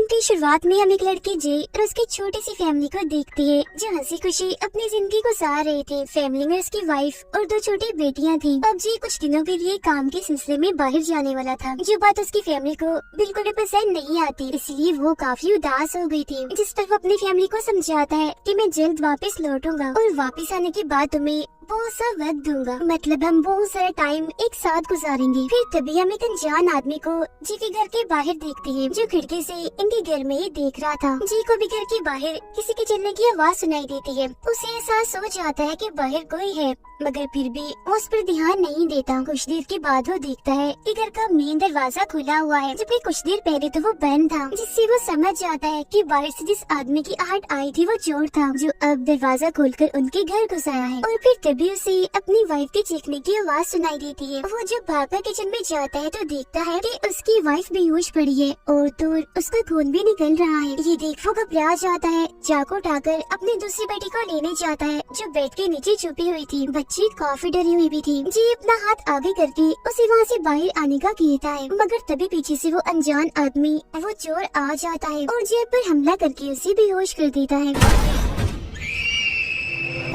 की शुरुआत में हम एक लड़के जे और उसकी छोटी सी फैमिली को देखते हैं जो हंसी खुशी अपनी जिंदगी गुजार रहे थे। फैमिली में उसकी वाइफ और 2 छोटी बेटियां थी। अब जी कुछ दिनों के लिए काम के सिलसिले में बाहर जाने वाला था, जो बात उसकी फैमिली को बिल्कुल भी पसंद नहीं आती, इसलिए वो काफी उदास हो गई थी। जिस पर वो अपनी फैमिली को समझाता है कि मैं जल्द वापस लौटूंगा और वापस आने के बाद तुम्हें बहुत सा वक्त दूंगा, मतलब हम बहुत सारा टाइम एक साथ गुजारेंगे। फिर तभी हम एक अनजान आदमी को जी के घर के बाहर देखते हैं, जो खिड़की से इनके घर में ही देख रहा था। जी को भी घर के बाहर किसी के चलने की आवाज सुनाई देती है। उसे एहसास हो जाता है कि बाहर कोई है, मगर फिर भी वो उस पर ध्यान नहीं देता। कुछ देर के बाद वो देखता है कि घर का मेन दरवाजा खुला हुआ है, जबकि कुछ देर पहले तो वो बंद था, जिससे वो समझ जाता है कि बाहर से जिस आदमी की आहट आई थी वो चोर था, जो अब दरवाजा खोलकर उनके घर घुस आया है। और फिर तभी उसे अपनी वाइफ के चीखने की आवाज सुनाई देती है। वो जब भागकर किचन में जाता है तो देखता है कि उसकी वाइफ बेहोश पड़ी है और तो उसका खून भी निकल रहा है। ये देख वो घबरा जाता है, चाकू उठाकर अपनी दूसरी बेटी को लेने जाता है जो बेड के नीचे छुपी हुई थी। बच्ची काफी डरी हुई भी थी। जी अपना हाथ आगे करके उसे वहाँ से बाहर आने का कहता है, मगर तभी पीछे से वो अनजान आदमी वो चोर आ जाता है और जेब पर हमला करके उसे बेहोश कर देता है।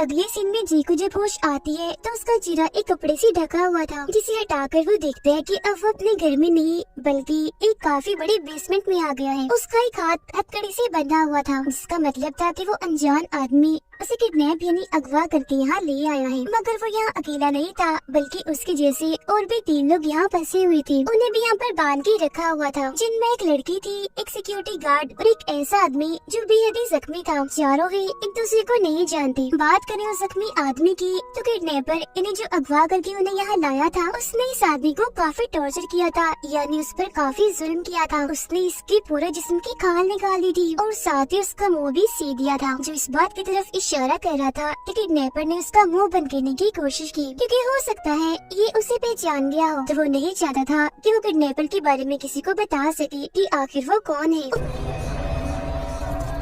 अगले सीन में जी को जब होश आती है तो उसका चेहरा एक कपड़े से ढका हुआ था, जिसे हटाकर वो देखता है कि अब वो अपने घर में नहीं बल्कि एक काफी बड़े बेसमेंट में आ गया है। उसका एक हाथ हथकड़ी से बंधा हुआ था, जिसका मतलब था कि वो अनजान आदमी उसे किडनैप यानी अगवा करके यहाँ ले आया है। मगर वो यहाँ अकेला नहीं था, बल्कि उसके जैसे और भी 3 लोग यहाँ फंसे हुए थे। उन्हें भी यहाँ पर बांध के रखा हुआ था, जिनमें एक लड़की थी, एक सिक्योरिटी गार्ड और एक ऐसा आदमी जो बेहद ही जख्मी था। चारों ही एक दूसरे को नहीं जानते। बात करें उस जख्मी आदमी की तो किडनैपर इन्हें जो अगवा करके उन्हें यहाँ लाया था, उसने इस आदमी को काफी टॉर्चर किया था, यानी उस पर काफी जुल्म किया था। उसने इसके पूरे जिस्म की खाल निकाल दी थी और साथ ही उसका मुँह भी सी दिया था, जो इस बात की तरफ इशारा कर रहा था कि किडनैपर ने उसका मुंह बंद करने की कोशिश की, क्योंकि हो सकता है ये उसे पहचान गया हो। तो वो नहीं चाहता था कि वो किडनैपर के बारे में किसी को बता सके कि आखिर वो कौन है।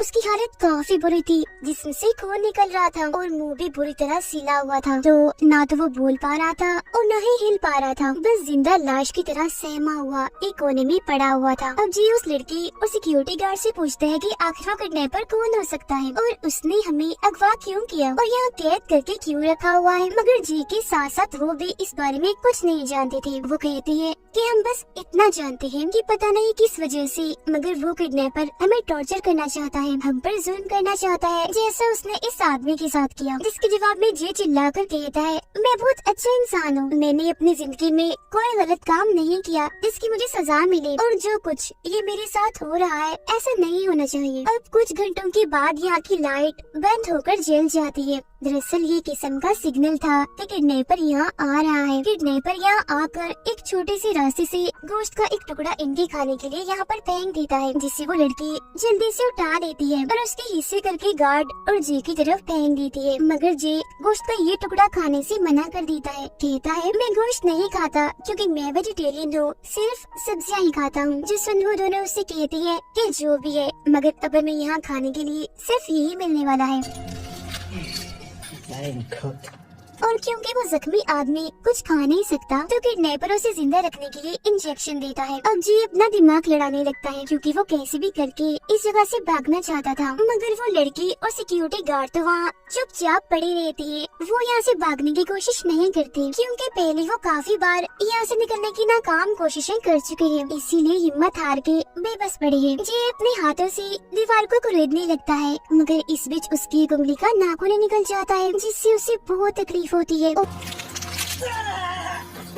उसकी हालत काफी बुरी थी, जिसमें से खून निकल रहा था और मुंह भी बुरी तरह सिला हुआ था, तो ना तो वो बोल पा रहा था और न ही हिल पा रहा था, बस जिंदा लाश की तरह सहमा हुआ एक कोने में पड़ा हुआ था। अब जी उस लड़की और सिक्योरिटी गार्ड से पूछता है कि आखिर वो किडनैपर कौन हो सकता है और उसने हमें अगवा क्यों किया और यहाँ कैद करके क्यों रखा हुआ है। मगर जी के साथ साथ वो भी इस बारे में कुछ नहीं जानते थे। वो कहती है कि हम बस इतना जानते हैं कि पता नहीं किस वजह से, मगर वो किडनैपर हमें टॉर्चर करना चाहता है, हम पर जुल्म करना चाहता है, जैसा उसने इस आदमी के साथ किया। जिसके जवाब में जे चिल्लाकर कहता है, मैं बहुत अच्छा इंसान हूँ, मैंने अपनी जिंदगी में कोई गलत काम नहीं किया जिसकी मुझे सजा मिले, और जो कुछ ये मेरे साथ हो रहा है ऐसा नहीं होना चाहिए। अब कुछ घंटों के बाद यहाँ की लाइट बंद होकर जल जाती है। दरअसल ये किस्म का सिग्नल था कि किडनैपर यहाँ आ रहा है। किडनैपर यहाँ आकर एक छोटे से रास्ते से गोश्त का एक टुकड़ा इनके खाने के लिए यहाँ पर फेंक देता है, जिससे वो लड़की जल्दी से उठा लेती है और उसके हिस्से करके गार्ड और जे की तरफ फेंक देती है। मगर जे गोश्त का ये टुकड़ा खाने से मना कर देता है, कहता है मैं गोश्त नहीं खाता क्योंकि मैं वेजिटेरियन हूँ, सिर्फ सब्जियाँ ही खाता हूँ। जिस सुन वो दोनों उससे कहती है कि जो भी है, मगर अब हमें यहाँ खाने के लिए सिर्फ यही मिलने वाला है। और क्योंकि वो जख्मी आदमी कुछ खा नहीं सकता, तो किडनैपर उसे जिंदा रखने के लिए इंजेक्शन देता है। अब जी अपना दिमाग लड़ाने लगता है, क्योंकि वो कैसे भी करके इस जगह से भागना चाहता था, मगर वो लड़की और सिक्योरिटी गार्ड तो वहाँ चुपचाप पड़ी रहती है। वो यहाँ से भागने की कोशिश नहीं करती, क्योंकि पहले वो काफी बार यहाँ से निकलने की नाकाम कोशिशें कर चुके हैं, इसीलिए हिम्मत हार के बेबस पड़ी है। जी अपने हाथों से दीवार को कुरेदने लगता है, मगर इस बीच उसकी एक उंगली का नाखून निकल जाता है, जिससे उसे बहुत तकलीफ होती है।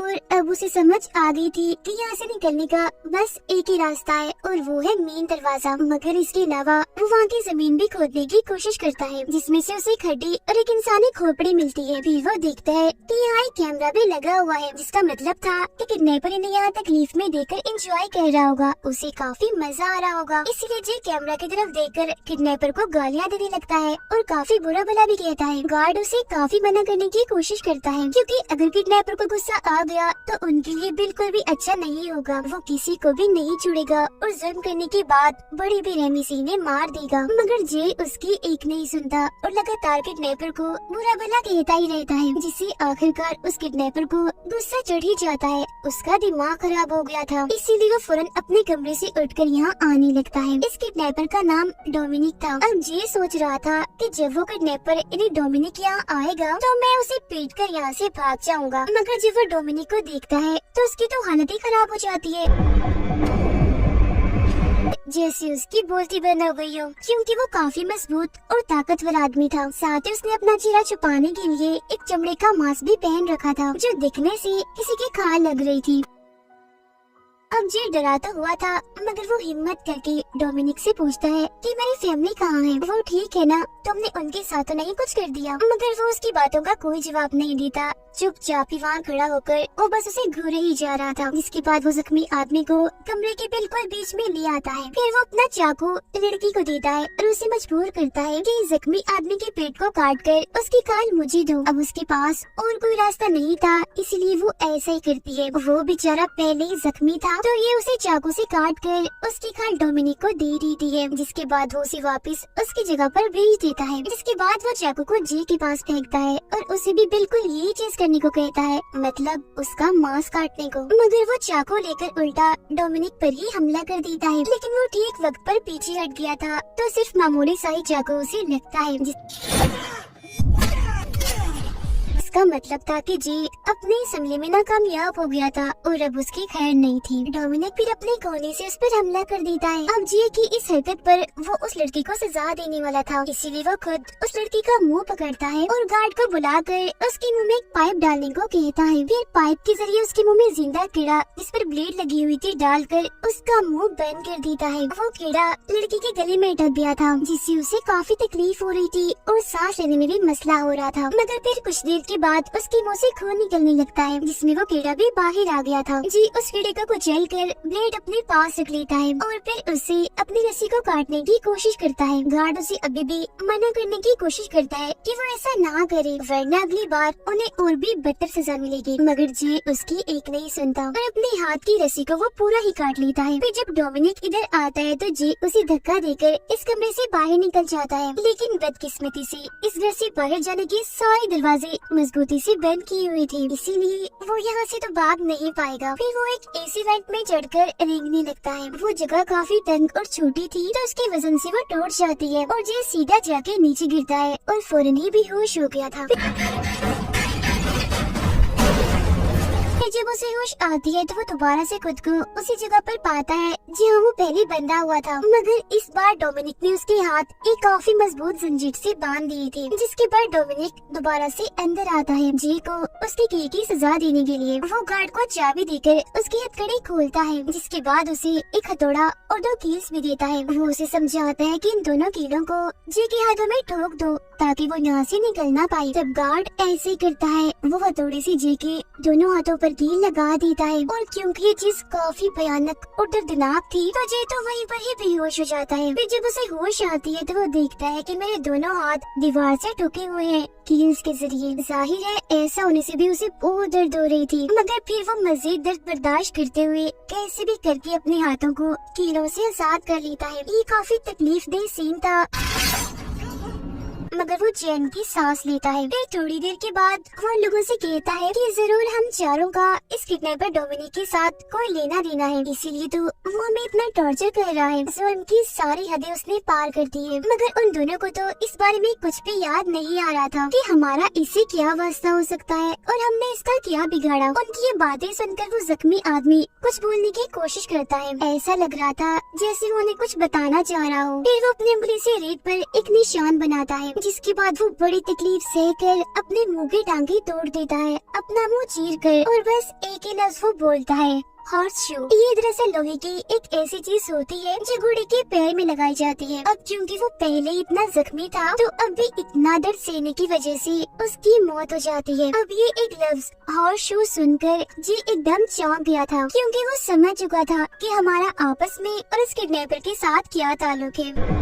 और अब उसे समझ आ गई थी कि यहाँ से निकलने का बस एक ही रास्ता है और वो है मेन दरवाजा। मगर इसके अलावा वो वहाँ की जमीन भी खोदने की कोशिश करता है, जिसमें से उसे एक हड्डी और एक इंसानी खोपड़ी मिलती है। फिर वो देखता है कि यहाँ एक कैमरा भी लगा हुआ है, जिसका मतलब था कि किडनैपर इन्हें यहाँ तकलीफ में देकर एंजॉय कर रहा होगा, उसे काफी मजा आ रहा होगा। इसीलिए जी कैमरा की तरफ देखकर किडनैपर को गालियाँ देने लगता है और काफी बुरा भला भी कहता है। गार्ड उसे काफी मना करने की कोशिश करता है, क्योंकि अगर किडनैपर को गुस्सा आ गया तो उनके लिए बिल्कुल भी अच्छा नहीं होगा। वो किसी को भी नहीं छोड़ेगा और जुल्म करने के बाद बड़ी बेरहमी से इन्हें मार देगा। मगर जे उसकी एक नहीं सुनता और लगातार किडनैपर को बुरा भला कहता ही रहता है, जिससे आखिरकार उस किडनैपर को गुस्सा चढ़ ही जाता है। उसका दिमाग खराब हो गया था, इसीलिए वो फौरन अपने कमरे से उठकर यहाँ आने लगता है। इस किडनैपर का नाम डोमिनिक था। अब जे सोच रहा था कि जब वो किडनैपर इन्हें डोमिनिक यहाँ आएगा तो मैं उसे पीट कर यहाँ से भाग जाऊंगा। मगर जब वो डोमिनिक को देखता है तो उसकी तो हालत ही खराब हो जाती है, जैसे उसकी बोलती बंद हो गई हो, क्योंकि वो काफी मजबूत और ताकतवर आदमी था। साथ ही उसने अपना चेहरा छुपाने के लिए एक चमड़े का मास्क भी पहन रखा था, जो दिखने से किसी की खाल लग रही थी। अब जे डराता हुआ था, मगर वो हिम्मत करके डोमिनिक से पूछता है कि मेरी फैमिली कहाँ है, वो ठीक है ना, तुमने उनके साथ तो नहीं कुछ कर दिया। मगर वो उसकी बातों का कोई जवाब नहीं देता, चुपचाप ही वहाँ खड़ा होकर वो बस उसे घूरे ही जा रहा था। जिसके बाद वो जख्मी आदमी को कमरे के बिल्कुल बीच में ले आता है। फिर वो अपना चाकू लड़की को देता है और उसे मजबूर करता है कि जख्मी आदमी के पेट को काट कर उसकी खाल मुझे दो। अब उसके पास और कोई रास्ता नहीं था, इसीलिए वो ऐसा ही करती है। वो बेचारा पहले ही जख्मी था, तो ये उसे चाकू से काट कर उसकी खाल डोमिनिक को दे देती है। जिसके बाद वो उसे वापस उसकी जगह पर भेज देता है। जिसके बाद वो चाकू को जे के पास फेंकता है और उसे भी बिल्कुल यही चीज करने को कहता है, मतलब उसका मांस काटने को। मगर वो चाकू लेकर उल्टा डोमिनिक पर ही हमला कर देता है। लेकिन वो ठीक वक्त पर पीछे हट गया था, तो सिर्फ मामूली सा ही चाकू उसे लगता है। इसका मतलब था कि जी अपने इस हमले में नाकामयाब हो गया था और अब उसकी खैर नहीं थी। डोमिनिक फिर अपने कोने से उस पर हमला कर देता है। अब जी की इस हरकत पर वो उस लड़की को सजा देने वाला था, इसीलिए वो खुद उस लड़की का मुंह पकड़ता है और गार्ड को बुलाकर उसके मुंह में एक पाइप डालने को कहता है। फिर पाइप के जरिए उसके मुंह में जिंदा कीड़ा जिस पर ब्लेड लगी हुई थी डालकर उसका मुंह बंद कर देता है। वो कीड़ा लड़की के गले में अटक गया था, जिससे उसे काफी तकलीफ हो रही थी और सांस लेने में भी मसला हो रहा था। मगर फिर कुछ देर के बाद उसके मुंह से खून निकलने लगता है, जिसमें वो कीड़ा भी बाहर आ गया था। जी उस कीड़े को कुचल कर ब्लेड अपने पास रख लेता है और फिर उसे अपनी रस्सी को काटने की कोशिश करता है। गार्ड उसे अभी भी मना करने की कोशिश करता है कि वो ऐसा ना करे, वरना अगली बार उन्हें और भी बदतर सजा मिलेगी। मगर जी उसकी एक नहीं सुनता और अपने हाथ की रस्सी को वो पूरा ही काट लेता है। फिर जब डोमिनिक इधर आता है तो जी उसे धक्का देकर इस कमरे से बाहर निकल जाता है। लेकिन बदकिस्मती से इस घर से बाहर जाने के सारे दरवाजे मजबूती से बंद की हुई थी, इसीलिए वो यहाँ से तो भाग नहीं पाएगा। फिर वो एक एसी वेंट में चढ़कर रेंगने लगता है। वो जगह काफी तंग और छोटी थी, तो उसके वजन से वो टूट जाती है और जे सीधा जाके नीचे गिरता है और फौरन ही बेहोश हो गया था। जब उसे होश आती है तो वो दोबारा से खुद को उसी जगह पर पाता है जहाँ वो पहले बंधा हुआ था। मगर इस बार डोमिनिक ने उसके हाथ एक काफी मजबूत जंजीर से बांध दिए थे। जिसके बाद डोमिनिक दोबारा से अंदर आता है जी को उसकी की सजा देने के लिए। वो गार्ड को चाबी देकर उसकी हथकड़ी खोलता है, जिसके बाद उसे एक हथौड़ा और 2 कील्स भी देता है। वो उसे समझाता है कि इन दोनों कीलों को जी के हाथों में ठोक दो ताकि वो यहाँ से निकल ना पाए। तब गार्ड ऐसे ही करता है, वो हथौड़े से जी के दोनों हाथों पर कील लगा देता है और क्योंकि ये चीज काफी भयानक और दर्दनाक थी तो जे तो वहीं पर ही बेहोश हो जाता है। फिर जब उसे होश आती है तो वो देखता है कि मेरे दोनों हाथ दीवार से ठुके हुए हैं कील्स के जरिए। जाहिर है ऐसा होने से भी उसे बहुत दर्द हो रही थी, मगर फिर वो मजीद दर्द बर्दाश्त करते हुए कैसे भी करके अपने हाथों को कीलों से आजाद कर लेता है। ये काफी तकलीफ देह सीन था, मगर वो चैन की सांस लेता है। फिर थोड़ी देर के बाद वो लोगों से कहता है कि जरूर हम चारों का इस किडनैपर डोमिनिक के साथ कोई लेना देना है, इसीलिए तो वो हमें इतना टॉर्चर कर रहा है। जुल्म की सारी हदें उसने पार कर दी है। मगर उन दोनों को तो इस बारे में कुछ भी याद नहीं आ रहा था कि हमारा इससे क्या वास्ता हो सकता है और हमने इसका क्या बिगाड़ा। उनकी ये बातें सुनकर वो जख्मी आदमी कुछ बोलने की कोशिश करता है। ऐसा लग रहा था जैसे वो उन्हें कुछ बताना चाह रहा हो। फिर वो अपनी उंगली से रेत पर एक निशान बनाता है, जिसके बाद वो बड़ी तकलीफ सहकर अपने मुंह की टांगे तोड़ देता है, अपना मुंह चीर कर, और बस एक ही लफ्ज वो बोलता है, हॉर्स शू। ये दरअसल लोहे की एक ऐसी चीज होती है जो घोड़े के पैर में लगाई जाती है। अब क्योंकि वो पहले इतना जख्मी था तो अब भी इतना दर्द सहने की वजह से उसकी मौत हो जाती है। अब ये एक लफ्ज हॉर्स शू सुनकर जी एकदम चौंक गया था, क्योंकि वो समझ चुका था कि हमारा आपस में और इस किडनैपर के साथ क्या ताल्लुक है।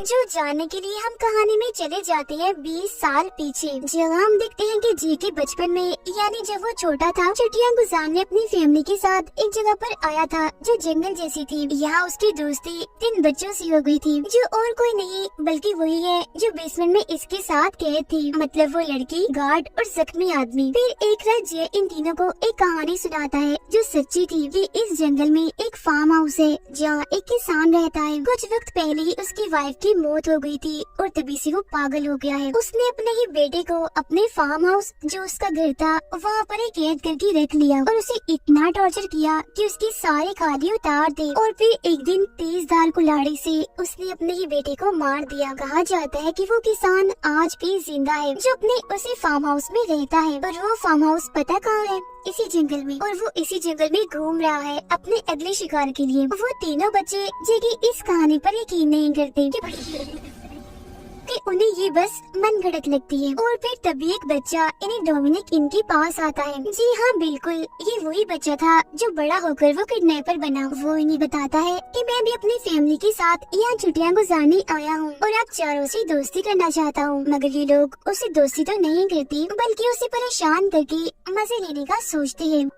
जो जानने के लिए हम कहानी में चले जाते हैं 20 साल पीछे, जहाँ हम देखते हैं कि जी के बचपन में यानी जब वो छोटा था, छुट्टियां गुजारने अपनी फैमिली के साथ एक जगह पर आया था जो जंगल जैसी थी। यहाँ उसकी दोस्ती 3 बच्चों से हो गई थी, जो और कोई नहीं बल्कि वही है जो बेसमेंट में इसके साथ कैद थी, मतलब वो लड़की, गार्ड और जख्मी आदमी। फिर एक रात जय इन तीनों को एक कहानी सुनाता है जो सच्ची थी कि इस जंगल में एक फार्म हाउस है जहाँ एक किसान रहता है। कुछ वक्त पहले ही उसकी वाइफ की मौत हो गई थी और तभी से वो पागल हो गया है। उसने अपने ही बेटे को अपने फार्म हाउस जो उसका घर था वहाँ पर ही कैद करके रख लिया और उसे इतना टॉर्चर किया कि उसकी सारी खादी उतार दी। और फिर एक दिन तेज धार कुल्हाड़ी से उसने अपने ही बेटे को मार दिया। कहा जाता है कि वो किसान आज भी जिंदा है जो अपने उसी फार्म हाउस में रहता है, और वो फार्म हाउस पता कहाँ है? इसी जंगल में। और वो इसी जंगल में घूम रहा है अपने अगले शिकार के लिए। वो तीनों बच्चे जो कि इस कहानी पर यकीन नहीं करते कि उन्हें ये बस मन घड़त लगती है। और फिर तभी एक बच्चा यानी डोमिनिक इनके पास आता है। जी हाँ, बिल्कुल ये वही बच्चा था जो बड़ा होकर वो किडनैपर बना। वो इन्हें बताता है कि मैं भी अपनी फैमिली के साथ यहाँ छुट्टियाँ गुजारने आया हूँ और आप चारों से दोस्ती करना चाहता हूँ। मगर ये लोग उसे दोस्ती तो नहीं करती बल्कि उसे परेशान करके मजे लेने का सोचते हैं।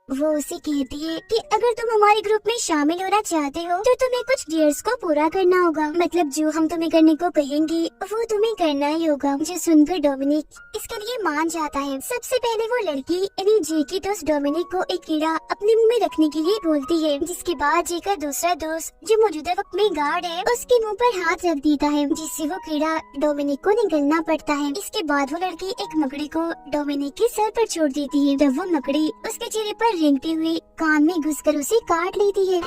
वो उसे कहती है कि अगर तुम हमारे ग्रुप में शामिल होना चाहते हो तो तुम्हें कुछ डियर्स को पूरा करना होगा, मतलब जो हम तुम्हें करने को कहेंगे वो तुम्हें करना ही होगा। जो सुनकर डोमिनिक इसके लिए मान जाता है। सबसे पहले वो लड़की यानी जे की दोस्त डोमिनिक को एक कीड़ा अपने मुंह में रखने के लिए बोलती है, जिसके बाद जे का दूसरा दोस्त जो मौजूदा वक्त में गार्ड है उसके मुँह पर हाथ रख देता है, जिससे वो कीड़ा डोमिनिक को निगलना पड़ता है। इसके बाद वो लड़की एक मकड़ी को डोमिनिक के सर पर छोड़ देती है, तब वो मकड़ी उसके चेहरे पर रेंगते हुए कान में घुसकर उसे काट लेती है,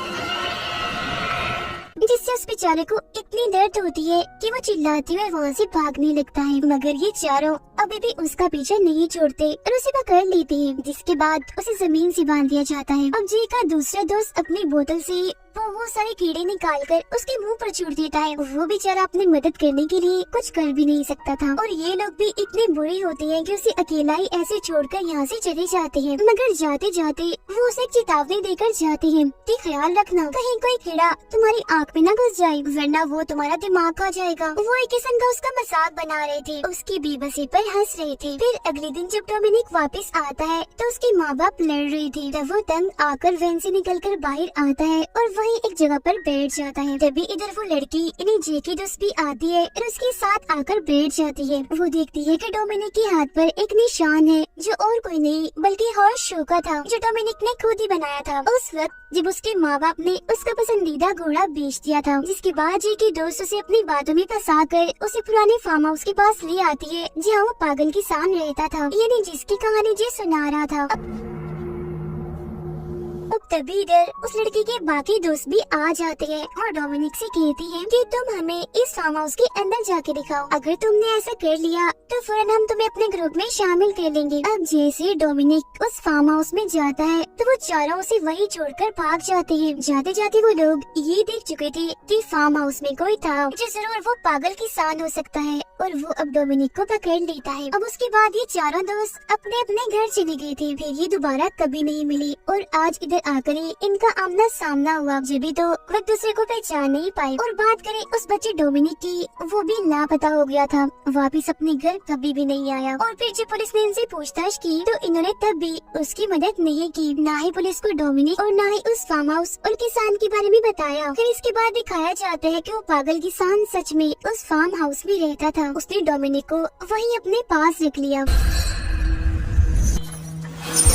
जिससे उस बेचारे को इतनी दर्द होती है कि वो चिल्लाते हुए वहाँ से भागने लगता है। मगर ये चारों अभी भी उसका पीछा नहीं छोड़ते और उसे पकड़ लेते हैं, जिसके बाद उसे जमीन से बांध दिया जाता है। अब जी का दूसरा दोस्त अपनी बोतल से वो सारे कीड़े निकालकर उसके मुंह पर छोड़ देता है। वो बेचारा अपनी मदद करने के लिए कुछ कर भी नहीं सकता था, और ये लोग भी इतने बुरे होते हैं कि उसे अकेला ही ऐसे छोड़कर यहाँ से चले जाते हैं। मगर जाते जाते वो उसे एक चेतावनी देकर जाते हैं कि ख्याल रखना कहीं कोई कीड़ा तुम्हारी आँख में न घुस जाए, वरना वो तुम्हारा दिमाग खा जाएगा। वो एक किस्म का उसका मजाक बना रहे थे, उसकी बेबसी पर हंस रहे थे। फिर अगले दिन जब डोमिनिक वापस आता है तो उसके माँ बाप लड़ रहे थे, तब वो तंग आकर वैन से निकलकर बाहर आता है और वहीं एक जगह पर बैठ जाता है। तभी इधर वो लड़की यानी जे की दोस्त भी आती है और उसके साथ आकर बैठ जाती है। वो देखती है कि डोमिनिक के हाथ पर एक निशान है जो और कोई नहीं बल्कि हॉर्स शो का था, जो डोमिनिक ने खुद ही बनाया था उस वक्त जब उसके माँ बाप ने उसका पसंदीदा घोड़ा बेच दिया था। जिसके बाद जे की दोस्त उसे अपनी बातों में फंसाकर उसे पुराने फार्म हाउस के पास ले आती है जहाँ वो पागल किसान रहता था, यानी जिसकी कहानी जे सुना रहा था। अब तभी इधर उस लड़की के बाकी दोस्त भी आ जाते हैं और डोमिनिक से कहती है कि तुम हमें इस फार्म हाउस के अंदर जाके दिखाओ, अगर तुमने ऐसा कर लिया तो फौरन हम तुम्हें अपने ग्रुप में शामिल कर लेंगे। अब जैसे डोमिनिक उस फार्म हाउस में जाता है तो वो चारों उसे वहीं छोड़कर भाग जाते हैं। जाते जाते वो लोग ये देख चुके थे कि फार्म हाउस में कोई था जो जरूर वो पागल किसान हो सकता है, और वो अब डोमिनिक को पकड़ लेता है। अब उसके बाद ये चारों दोस्त अपने अपने घर चले गए थे, फिर ये दोबारा कभी नहीं मिली और आज इधर आकर ही इनका आमना सामना हुआ, जब भी तो वो दूसरे को पहचान नहीं पाए। और बात करें उस बच्चे डोमिनिक की, वो भी लापता हो गया था, वापिस अपने घर कभी भी नहीं आया। और फिर जब पुलिस ने इनसे पूछताछ की तो इन्होंने तब भी उसकी मदद नहीं की, ना ही पुलिस को डोमिनिक और ना ही उस फार्म हाउस और किसान के बारे में बताया। फिर इसके बाद दिखाया जाता है कि वो पागल किसान सच में उस फार्म हाउस में रहता था। उसने डोमिनिक को वहीं अपने पास रख लिया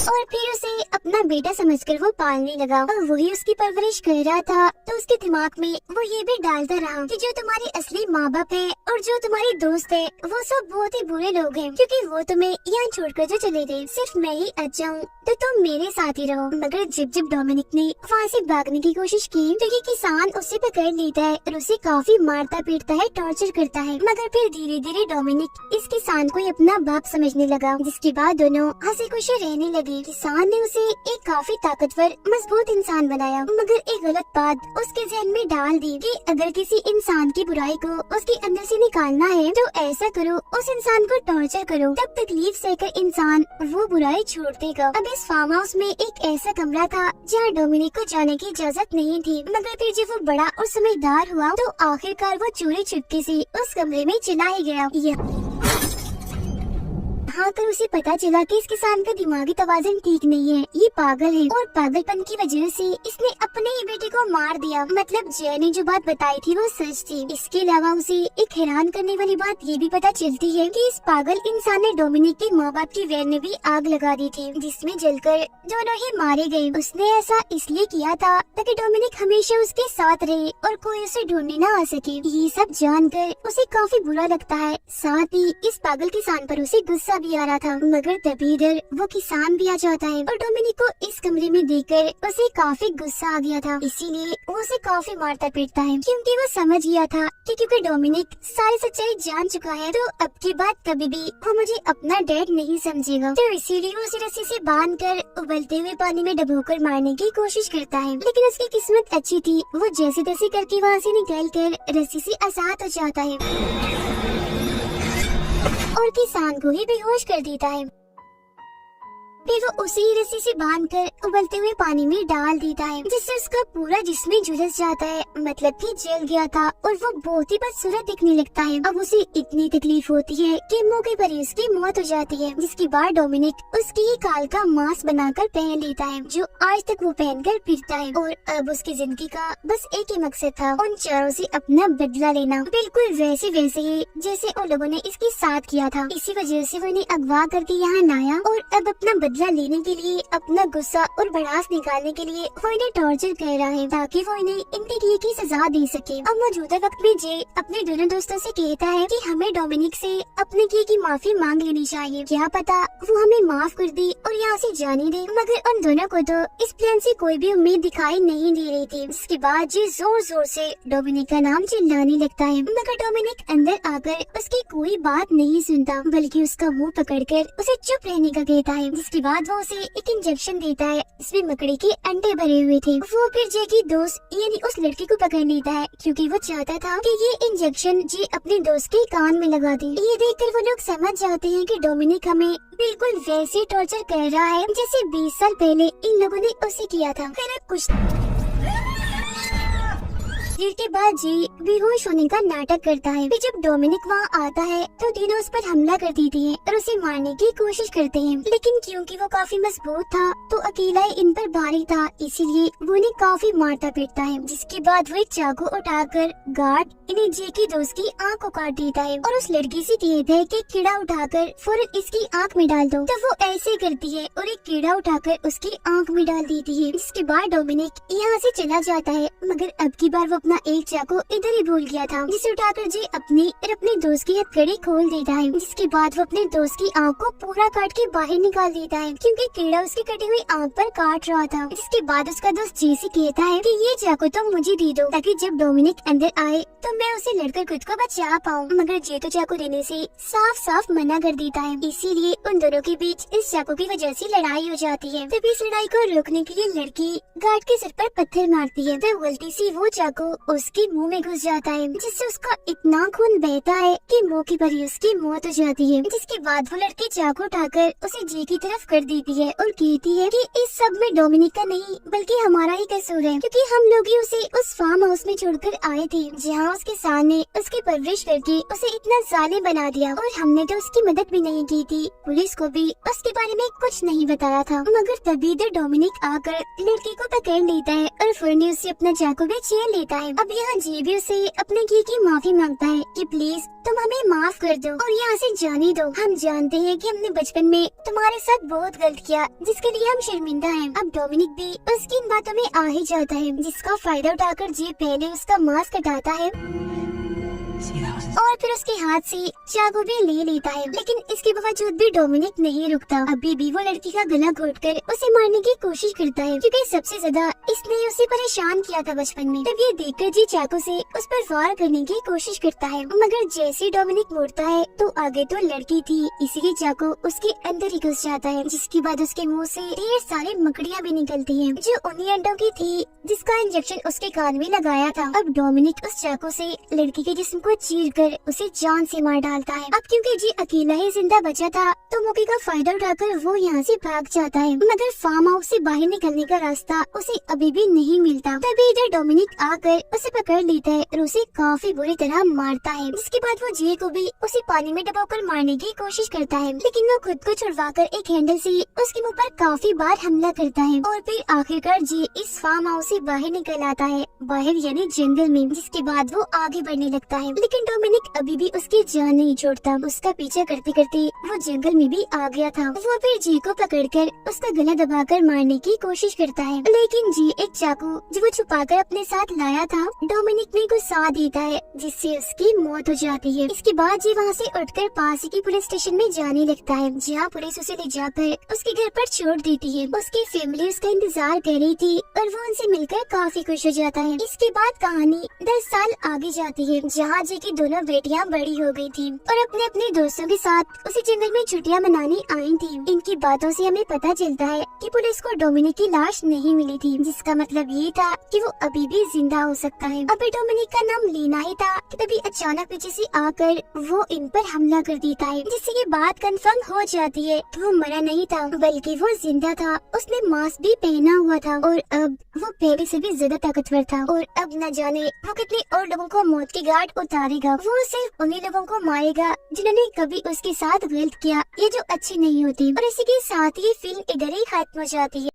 और फिर उसे अपना बेटा समझकर वो पालने लगा, और वही उसकी परवरिश कर रहा था। तो उसके दिमाग में वो ये भी डालता रहा कि जो तुम्हारे असली माँ बाप है और जो तुम्हारे दोस्त है वो सब बहुत ही बुरे लोग हैं, क्योंकि वो तुम्हें यहाँ छोड़कर जो चले गए, सिर्फ मैं ही अच्छा हूँ तो तुम मेरे साथ ही रहो। मगर जब जब डोमिनिक ने वहाँ से भागने की कोशिश की तो ये किसान उसे पकड़ लेता है और उसे काफी मारता पीटता है, टॉर्चर करता है। मगर फिर धीरे धीरे डोमिनिक इस किसान को ही अपना बाप समझने लगा, जिसके बाद दोनों हंसी खुशी रहने लगे। है। किसान ने उसे एक काफी ताकतवर मजबूत इंसान बनाया, मगर एक गलत बात उसके जहन में डाल दी कि अगर किसी इंसान की बुराई को उसके अंदर से निकालना है तो ऐसा करो, उस इंसान को टॉर्चर करो, तब तकलीफ सहकर इंसान वो बुराई छोड़ देगा। अब इस फार्म हाउस में एक ऐसा कमरा था जहाँ डोमिनिक को जाने की इजाजत नहीं थी, मगर फिर जब वो बड़ा और समझदार हुआ तो आखिरकार वो चोरी चुपके से उस कमरे में चला ही गया। हाँ, कर उसे पता चला कि इस किसान का दिमागी तवाज़ुन ठीक नहीं है, ये पागल है और पागलपन की वजह से इसने अपने ही बेटे को मार दिया। मतलब जय ने जो बात बताई थी वो सच थी। इसके अलावा उसे एक हैरान करने वाली बात ये भी पता चलती है कि इस पागल इंसान ने डोमिनिक के माँ बाप की वैन में भी आग लगा दी थी, जिसमें जलकर दोनों ही मारे गए। उसने ऐसा इसलिए किया था ताकि डोमिनिक हमेशा उसके साथ रहे और कोई उसे ढूंढने न आ सके। ये सब जानकर उसे काफी बुरा लगता है, साथ ही इस पागल किसान पर उसे गुस्सा भी आ रहा था। मगर तभी इधर वो किसान भी आ जाता है और डोमिनिक को इस कमरे में देखकर उसे काफी गुस्सा आ गया था, इसीलिए वो उसे काफी मारता पीटता है, क्योंकि वो समझ गया था कि क्योंकि डोमिनिक सारी सच्चाई जान चुका है तो अब की बात कभी भी वो मुझे अपना डैड नहीं समझेगा। तो इसीलिए वो उसे रस्सी से बांधकर उबलते हुए पानी में डुबोकर मारने की कोशिश करता है। लेकिन उसकी किस्मत अच्छी थी, वो जैसे तैसे करके वहाँ से निकलकर रस्सी से आजाद हो जाता है और किसान को ही बेहोश कर देता है। फिर वो उसी ही रस्सी से बांधकर उबलते हुए पानी में डाल देता है, जिससे उसका पूरा जिस्म ही झुलस जाता है, मतलब कि जल गया था और वो बहुत ही बदसूरत दिखने लगता है। अब उसे इतनी तकलीफ होती है कि मौके पर ही उसकी मौत हो जाती है, जिसके बाद डोमिनिक उसकी ही खाल का मांस बनाकर पहन लेता है, जो आज तक वो पहनकर फिरता है। और अब उसकी जिंदगी का बस एक ही मकसद था, उन चारों से अपना बदला लेना, बिल्कुल वैसे ही जैसे उन लोगों ने इसके साथ किया था। इसी वजह से वो इन्हें अगवा करके यहाँ लाया और अब अपना बदला लेने के लिए, अपना गुस्सा और भड़ास निकालने के लिए वो इन्हें टॉर्चर कर रहा है, ताकि वो इन्हें इनके किए की सजा दे सके। अब मौजूदा वक्त में जे अपने दोनों दोस्तों से कहता है कि हमें डोमिनिक से अपने किए की माफी मांग लेनी चाहिए, क्या पता वो हमें माफ कर दे और यहाँ से जाने दे। मगर उन दोनों को तो इस प्लान से कोई भी उम्मीद दिखाई नहीं दे रही थी। इसके बाद जे जोर जोर से डोमिनिक का नाम चिल्लाने लगता है, मगर डोमिनिक अंदर आकर उसकी कोई बात नहीं सुनता, बल्कि उसका मुँह पकड़कर उसे चुप रहने का कहता है। जिसके बाद वो उसे एक इंजेक्शन देता है, इसमें मकड़ी के अंडे भरे हुए थे। वो फिर जे की दोस्त यानी उस लड़की को पकड़ लेता है, क्योंकि वो चाहता था कि ये इंजेक्शन जे अपने दोस्त के कान में लगा दे। ये देखकर वो लोग समझ जाते हैं कि डोमिनिक हमें बिल्कुल वैसे टॉर्चर कर रहा है जैसे 20 साल पहले इन लोगों ने उसे किया था। फिर कुछ देर के बाद जी बेहोश होने का नाटक करता है। फिर जब डोमिनिक वहाँ आता है तो तीनों उस पर हमला कर देती हैं और उसे मारने की कोशिश करते हैं, लेकिन क्योंकि वो काफी मजबूत था तो अकेला ही इन पर भारी था, इसीलिए वो उन्हें काफी मारता पीटता है। जिसके बाद वो एक चाकू उठाकर गार्ड इन्हें जे की दोस्त की आँख को काट देता है और उस लड़की से कहता है कि कीड़ा उठाकर फौरन इसकी आँख में डाल दो। तो वो ऐसे करती है और एक कीड़ा उठाकर उसकी आँख में डाल देती है। जिसके बाद डोमिनिक यहाँ से चला जाता है, मगर अब की बार वो अपना एक चाकू इधर ही भूल गया था, जिसे उठाकर जे अपनी और अपने दोस्त की हथकड़ी खोल देता है। जिसके बाद वो अपने दोस्त की आँख को पूरा काट के बाहर निकाल देता है, क्योंकि कीड़ा उसकी कटी हुई आँख पर काट रहा था। जिसके बाद उसका दोस्त जे से कहता है कि ये चाकू तुम मुझे दे दो, ताकि जब डोमिनिक अंदर आए तो मैं उसे लड़कर खुद को बचा पाऊँ। मगर जे तो चाकू देने से साफ साफ मना कर देता है, इसीलिए उन दोनों के बीच इस चाकू की वजह से लड़ाई हो जाती है। तभी इस लड़ाई को रोकने के लिए लड़की गार्ड के सिर पर पत्थर मारती है, तो गलती से वो चाकू उसके मुंह में घुस जाता है, जिससे उसका इतना खून बहता है कि मौके पर ही उसकी मौत हो जाती है। जिसके बाद वो लड़की चाकू उठाकर उसे जे की तरफ कर देती है और कहती है कि इस सब में डोमिनिक का नहीं बल्कि हमारा ही कसूर है, क्योंकि हम लोग ही उसे उस फार्म हाउस में छोड़कर आए थे, जहाँ उसके साथ ने उसकी परवरिश करके उसे इतना जालिम बना दिया, और हमने तो उसकी मदद भी नहीं की थी। पुलिस को भी उसके बारे में कुछ नहीं बताया था। मगर तभी इधर डोमिनिक आकर लड़की को पकड़ लेता है और फौरन उसे अपना चाकू भी छीन लेता है। अब यहाँ जे भी उसे अपने किए की माफी मांगता है कि प्लीज तुम हमें माफ कर दो और यहाँ से जाने दो। हम जानते हैं कि हमने बचपन में तुम्हारे साथ बहुत गलत किया, जिसके लिए हम शर्मिंदा हैं। अब डोमिनिक भी उसकी इन बातों में आ ही जाता है, जिसका फायदा उठाकर जे पहले उसका मांस कटाता है और फिर उसके हाथ से चाकू भी ले लेता है। लेकिन इसके बावजूद भी डोमिनिक नहीं रुकता। अभी भी वो लड़की का गला घोटकर उसे मारने की कोशिश करता है, क्योंकि सबसे ज्यादा इसने उसे परेशान किया था बचपन में। तब ये देखकर जी चाकू से उस पर वार करने की कोशिश करता है, मगर जैसे ही डोमिनिक मुड़ता है तो आगे तो लड़की थी, इसीलिए चाकू उसके अंदर ही घुस जाता है, जिसके बाद उसके मुंह से ढेर सारी मकड़ियाँ भी निकलती हैं, जो उन्हीं अंडों की थी जिसका इंजेक्शन उसके कान में लगाया था। अब डोमिनिक उस चाकू से लड़की के जिस्म को चीरकर उसे जान से मार डालता है। अब क्योंकि जी अकेला ही जिंदा बचा था तो मौके का फायदा उठाकर वो यहाँ से भाग जाता है, मगर फार्म हाउस से बाहर निकलने का रास्ता उसे अभी भी नहीं मिलता। तभी इधर डोमिनिक आकर उसे पकड़ लेता है और उसे काफी बुरी तरह मारता है, जिसके बाद वो जे को भी उसे पानी में डुबोकर मारने की कोशिश करता है, लेकिन वो खुद को छुड़वाकर एक हैंडल से उसके मुंह पर काफी बार हमला करता है। और फिर आखिरकार जे इस फार्म हाउस से बाहर निकल आता है, बाहर यानी जंगल में, जिसके बाद वो आगे बढ़ने लगता है। लेकिन डोमिनिक अभी भी उसकी जान नहीं छोड़ता। उसका पीछा करते करते वो जंगल में भी आ गया था। वो फिर जी को पकड़कर उसका गला दबाकर मारने की कोशिश करता है, लेकिन जी एक चाकू जो वो छुपाकर अपने साथ लाया था डोमिनिक में घुसा देता है, जिससे उसकी मौत हो जाती है। इसके बाद जी वहाँ से उठकर पास ही की पुलिस स्टेशन में जाने लगता है, जहाँ पुलिस उसे ले जाकर उसके घर पर छोड़ देती है। उसकी फैमिली उसका इंतजार कर रही थी और वो उनसे मिलकर काफी खुश हो जाता है। इसके बाद कहानी 10 साल आगे जाती है, जहाँ जी की दोनों बेटियां बड़ी हो गई थी और अपने अपने दोस्तों के साथ उसी जंगल में छुट्टियां मनाने आई थी। इनकी बातों से हमें पता चलता है कि पुलिस को डोमिनिक की लाश नहीं मिली थी, जिसका मतलब ये था कि वो अभी भी जिंदा हो सकता है। अभी डोमिनिक का नाम लीना ही था कि तभी अचानक पीछे से आकर वो इन पर हमला कर देता है, जिससे ये बात कंफर्म हो जाती है कि वो मरा नहीं था बल्कि वो जिंदा था। उसने मास्क भी पहना हुआ था और अब वो पहले से भी ज्यादा ताकतवर था और अब न जाने वो कितने और लोगों को मौत की घाट उतारेगा। वो सिर्फ उन्हीं लोगों को मारेगा जिन्होंने कभी उसके साथ गलत किया या जो अच्छे नहीं होते। और इसी के साथ ये फिल्म इधर ही खत्म हो जाती है।